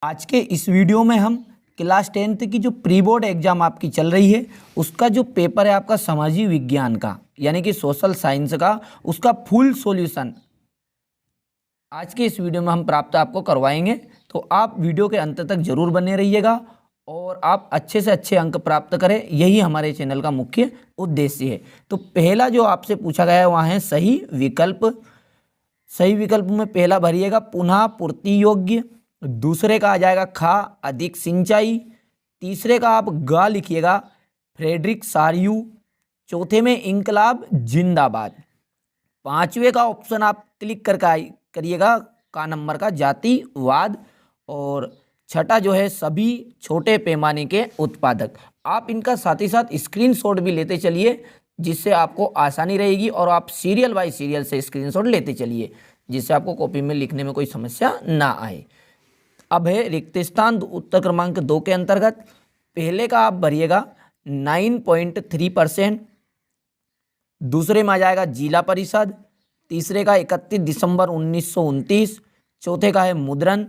आज के इस वीडियो में हम क्लास 10th की जो प्री बोर्ड एग्जाम आपकी चल रही है उसका जो पेपर है आपका सामाजिक विज्ञान का यानी कि सोशल साइंस का, उसका फुल सॉल्यूशन आज के इस वीडियो में हम प्राप्त आपको करवाएंगे। तो आप वीडियो के अंत तक जरूर बने रहिएगा और आप अच्छे से अच्छे अंक प्राप्त करें, यही हमारे चैनल का मुख्य उद्देश्य है। तो पहला जो आपसे पूछा गया है वहाँ है सही विकल्प। सही विकल्प में पहला भरिएगा पुनः पूर्ति योग्य, दूसरे का आ जाएगा खा अधिक सिंचाई, तीसरे का आप गा लिखिएगा फ्रेडरिक सारियू, चौथे में इंकलाब जिंदाबाद, पांचवे का ऑप्शन आप क्लिक करके करिएगा का नंबर का जातिवाद, और छठा जो है सभी छोटे पैमाने के उत्पादक। आप इनका साथ ही साथ स्क्रीनशॉट भी लेते चलिए जिससे आपको आसानी रहेगी, और आप सीरियल बाय सीरियल से स्क्रीनशॉट लेते चलिए जिससे आपको कॉपी में लिखने में कोई समस्या ना आए। अब है रिक्त स्थान उत्तर क्रमांक 2 के अंतर्गत। पहले का आप भरिएगा 9.3%, दूसरे में आ जाएगा जिला परिषद, तीसरे का 31 दिसंबर 1929, चौथे का है मुद्रण,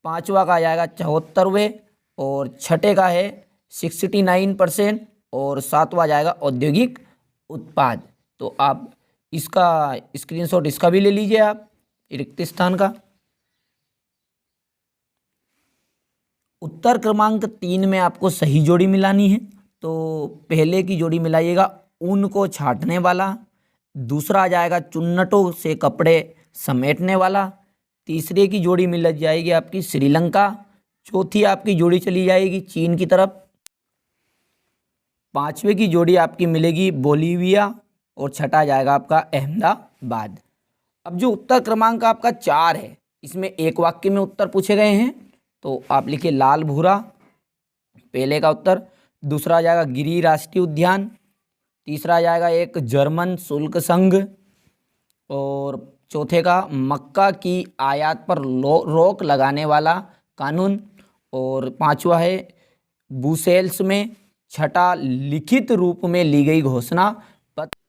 पांचवा का आ जाएगा 74वें, और छठे का है 69%, और सातवां आ जाएगा औद्योगिक उत्पाद। तो आप इसका स्क्रीनशॉट इसका भी ले लीजिए आप रिक्त स्थान का। उत्तर क्रमांक 3 में आपको सही जोड़ी मिलानी है। तो पहले की जोड़ी मिलाइएगा ऊन को छाटने वाला, दूसरा आ जाएगा चुन्नटों से कपड़े समेटने वाला, तीसरे की जोड़ी मिल जाएगी आपकी श्रीलंका, चौथी आपकी जोड़ी चली जाएगी चीन की तरफ, पांचवे की जोड़ी आपकी मिलेगी बोलीविया, और छठा जाएगा आपका अहमदाबाद। अब जो उत्तर क्रमांक आपका 4 है इसमें एक वाक्य में उत्तर पूछे गए हैं, तो आप लिखिए लाल भूरा पहले का उत्तर, दूसरा आ जाएगा गिरी राष्ट्रीय उद्यान, तीसरा आ जाएगा एक जर्मन शुल्क संघ, और चौथे का मक्का की आयात पर रोक लगाने वाला कानून, और पांचवा है ब्रुसेल्स में, छठा लिखित रूप में ली गई घोषणा पत्र,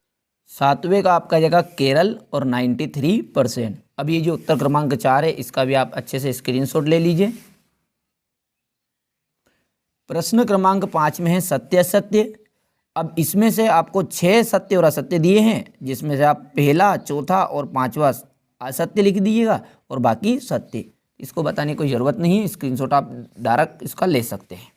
सातवें का आपका जगह केरल और 93%। अब ये जो उत्तर क्रमांक 4 है इसका भी आप अच्छे से स्क्रीनशॉट ले लीजिए। प्रश्न क्रमांक 5 में है सत्य असत्य। अब इसमें से आपको 6 सत्य और असत्य दिए हैं जिसमें से आप पहला, चौथा और पांचवा असत्य लिख दीजिएगा और बाकी सत्य। इसको बताने की कोई ज़रूरत नहीं है, स्क्रीनशॉट आप डायरेक्ट इसका ले सकते हैं।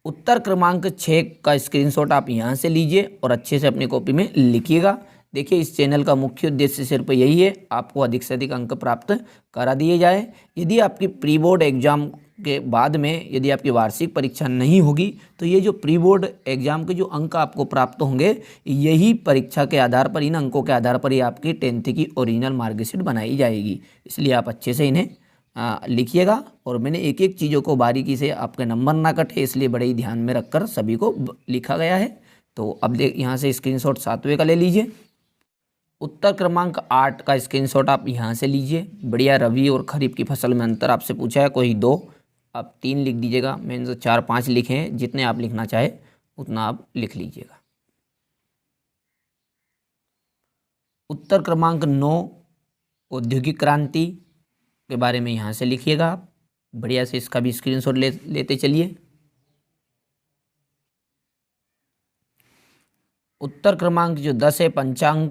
उत्तर क्रमांक 6 का स्क्रीनशॉट आप यहाँ से लीजिए और अच्छे से अपनी कॉपी में लिखिएगा। देखिए इस चैनल का मुख्य उद्देश्य सिर्फ यही है, आपको अधिक से अधिक अंक प्राप्त करा दिए जाए। यदि आपकी प्री बोर्ड एग्जाम के बाद में यदि आपकी वार्षिक परीक्षा नहीं होगी तो ये जो प्री बोर्ड एग्जाम के जो अंक आपको प्राप्त होंगे यही परीक्षा के आधार पर, इन अंकों के आधार पर ही आपकी 10th की ओरिजिनल मार्कशीट बनाई जाएगी। इसलिए आप अच्छे से इन्हें लिखिएगा, और मैंने एक एक चीज़ों को बारीकी से आपके नंबर ना कटे इसलिए बड़े ही ध्यान में रखकर सभी को लिखा गया है। तो अब यहाँ से स्क्रीनशॉट सातवें का ले लीजिए। उत्तर क्रमांक 8 का स्क्रीनशॉट आप यहाँ से लीजिए। बढ़िया, रबी और खरीफ की फसल में अंतर आपसे पूछा है, कोई 2 आप 3 लिख दीजिएगा। मैंने तो 4-5 लिखे हैं, जितने आप लिखना चाहे उतना आप लिख लीजिएगा। उत्तर क्रमांक 9 औद्योगिक क्रांति के बारे में यहाँ से लिखिएगा आप। बढ़िया से इसका भी स्क्रीनशॉट लेते चलिए। उत्तर क्रमांक जो 10 है पंचांग,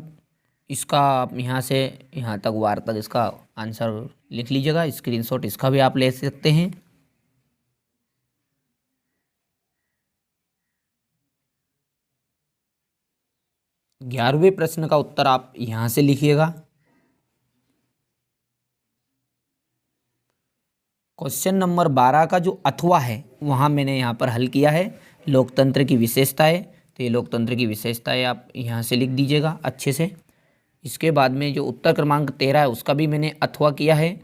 इसका आप यहाँ से यहाँ तक वार तक इसका आंसर लिख लीजिएगा। स्क्रीनशॉट इसका भी आप ले सकते हैं। ग्यारहवें प्रश्न का उत्तर आप यहाँ से लिखिएगा। क्वेश्चन नंबर 12 का जो अथवा है वहाँ मैंने यहाँ पर हल किया है लोकतंत्र की विशेषताएं। तो ये लोकतंत्र की विशेषताएं आप यहाँ से लिख दीजिएगा अच्छे से। इसके बाद में जो उत्तर क्रमांक 13 है उसका भी मैंने अथवा किया है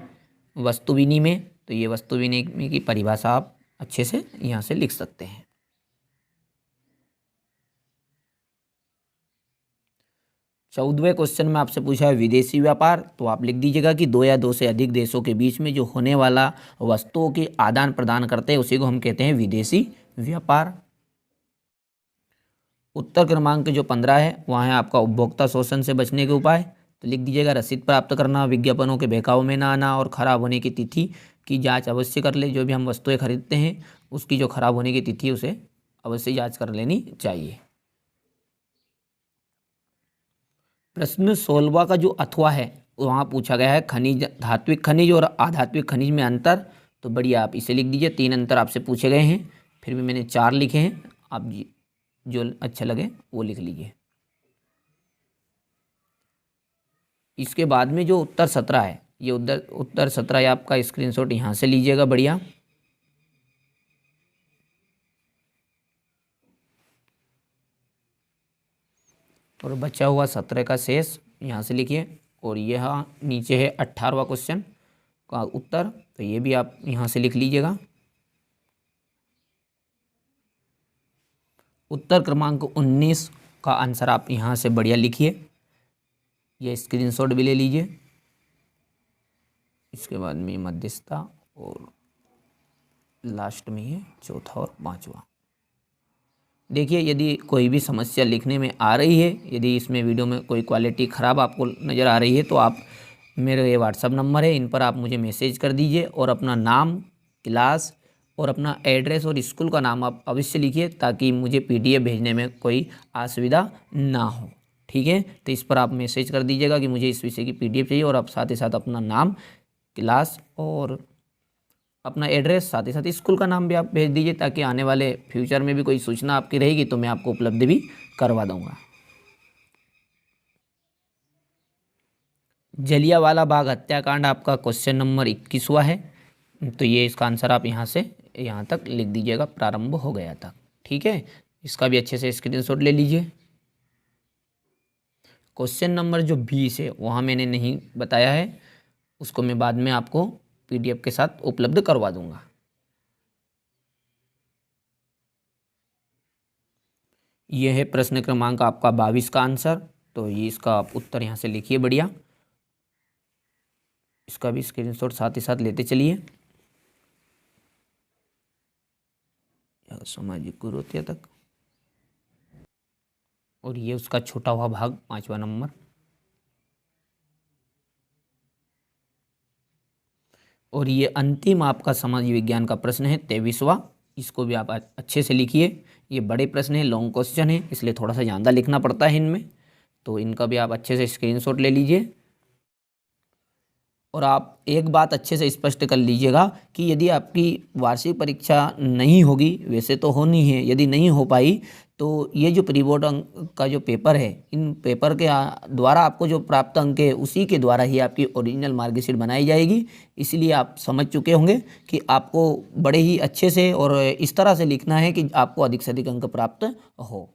वस्तु विनिमय। तो ये वस्तु विनिमय की परिभाषा आप अच्छे से यहाँ से लिख सकते हैं। 14वें क्वेश्चन में आपसे पूछा है विदेशी व्यापार। तो आप लिख दीजिएगा कि 2 या 2 से अधिक देशों के बीच में जो होने वाला वस्तुओं के आदान प्रदान करते हैं उसी को हम कहते हैं विदेशी व्यापार। उत्तर क्रमांक जो 15 है वहाँ है आपका उपभोक्ता शोषण से बचने के उपाय। तो लिख दीजिएगा रसीद प्राप्त करना, विज्ञापनों के बहकाव में ना आना और ख़राब होने की तिथि की जांच अवश्य कर ले। जो भी हम वस्तुएं खरीदते हैं उसकी जो ख़राब होने की तिथि उसे अवश्य जांच कर लेनी चाहिए। प्रश्न 16 का जो अथवा है वहाँ पूछा गया है खनिज, धात्विक खनिज और अधात्विक खनिज में अंतर। तो बढ़िया आप इसे लिख दीजिए। 3 अंतर आपसे पूछे गए हैं, फिर भी मैंने 4 लिखे हैं, आप जो अच्छा लगे वो लिख लीजिए। इसके बाद में जो उत्तर 17 है, ये उत्तर 17 है आपका स्क्रीनशॉट यहाँ से लीजिएगा। बढ़िया, और बचा हुआ 17 का शेष यहाँ से लिखिए। और यह नीचे है 18वां क्वेश्चन का उत्तर, तो ये भी आप यहाँ से लिख लीजिएगा। उत्तर क्रमांक 19 का आंसर आप यहाँ से बढ़िया लिखिए, ये स्क्रीनशॉट भी ले लीजिए। इसके बाद में मध्यस्थता और लास्ट में ये चौथा और 5वां। देखिए, यदि कोई भी समस्या लिखने में आ रही है, यदि इसमें वीडियो में कोई क्वालिटी ख़राब आपको नज़र आ रही है, तो आप मेरे ये व्हाट्सअप नंबर है, इन पर आप मुझे मैसेज कर दीजिए और अपना नाम, क्लास और अपना एड्रेस और स्कूल का नाम आप अवश्य लिखिए, ताकि मुझे PDF भेजने में कोई असुविधा ना हो। ठीक है, तो इस पर आप मैसेज कर दीजिएगा कि मुझे इस विषय की PDF चाहिए, और आप साथ ही साथ अपना नाम, क्लास और अपना एड्रेस, साथ ही साथ स्कूल का नाम भी आप भेज दीजिए, ताकि आने वाले फ्यूचर में भी कोई सूचना आपकी रहेगी तो मैं आपको उपलब्ध भी करवा दूंगा। जलियांवाला बाग हत्याकांड आपका क्वेश्चन नंबर 21वां है, तो ये इसका आंसर आप यहाँ से यहाँ तक लिख दीजिएगा, प्रारंभ हो गया था। ठीक है, इसका भी अच्छे से स्क्रीनशॉट ले लीजिए। क्वेश्चन नंबर जो 20 है वहाँ मैंने नहीं बताया है, उसको मैं बाद में आपको PDF के साथ उपलब्ध करवा दूंगा। यह है प्रश्न क्रमांक आपका 22 का आंसर, तो ये इसका आप उत्तर यहाँ से लिखिए। बढ़िया, इसका भी स्क्रीनशॉट साथ ही साथ लेते चलिए। सामाजिक कुरीतियों तक, और ये उसका छोटा हुआ भाग 5वां नंबर। और ये अंतिम आपका समाज विज्ञान का प्रश्न है 23वां, इसको भी आप अच्छे से लिखिए। ये बड़े प्रश्न है, लॉन्ग क्वेश्चन है, इसलिए थोड़ा सा ज़्यादा लिखना पड़ता है इनमें, तो इनका भी आप अच्छे से स्क्रीनशॉट ले लीजिए। और आप एक बात अच्छे से स्पष्ट कर लीजिएगा कि यदि आपकी वार्षिक परीक्षा नहीं होगी, वैसे तो होनी है, यदि नहीं हो पाई तो ये जो प्री बोर्ड अंक का जो पेपर है, इन पेपर के द्वारा आपको जो प्राप्त अंक है उसी के द्वारा ही आपकी ओरिजिनल मार्कशीट बनाई जाएगी। इसलिए आप समझ चुके होंगे कि आपको बड़े ही अच्छे से और इस तरह से लिखना है कि आपको अधिक से अधिक अंक प्राप्त हो।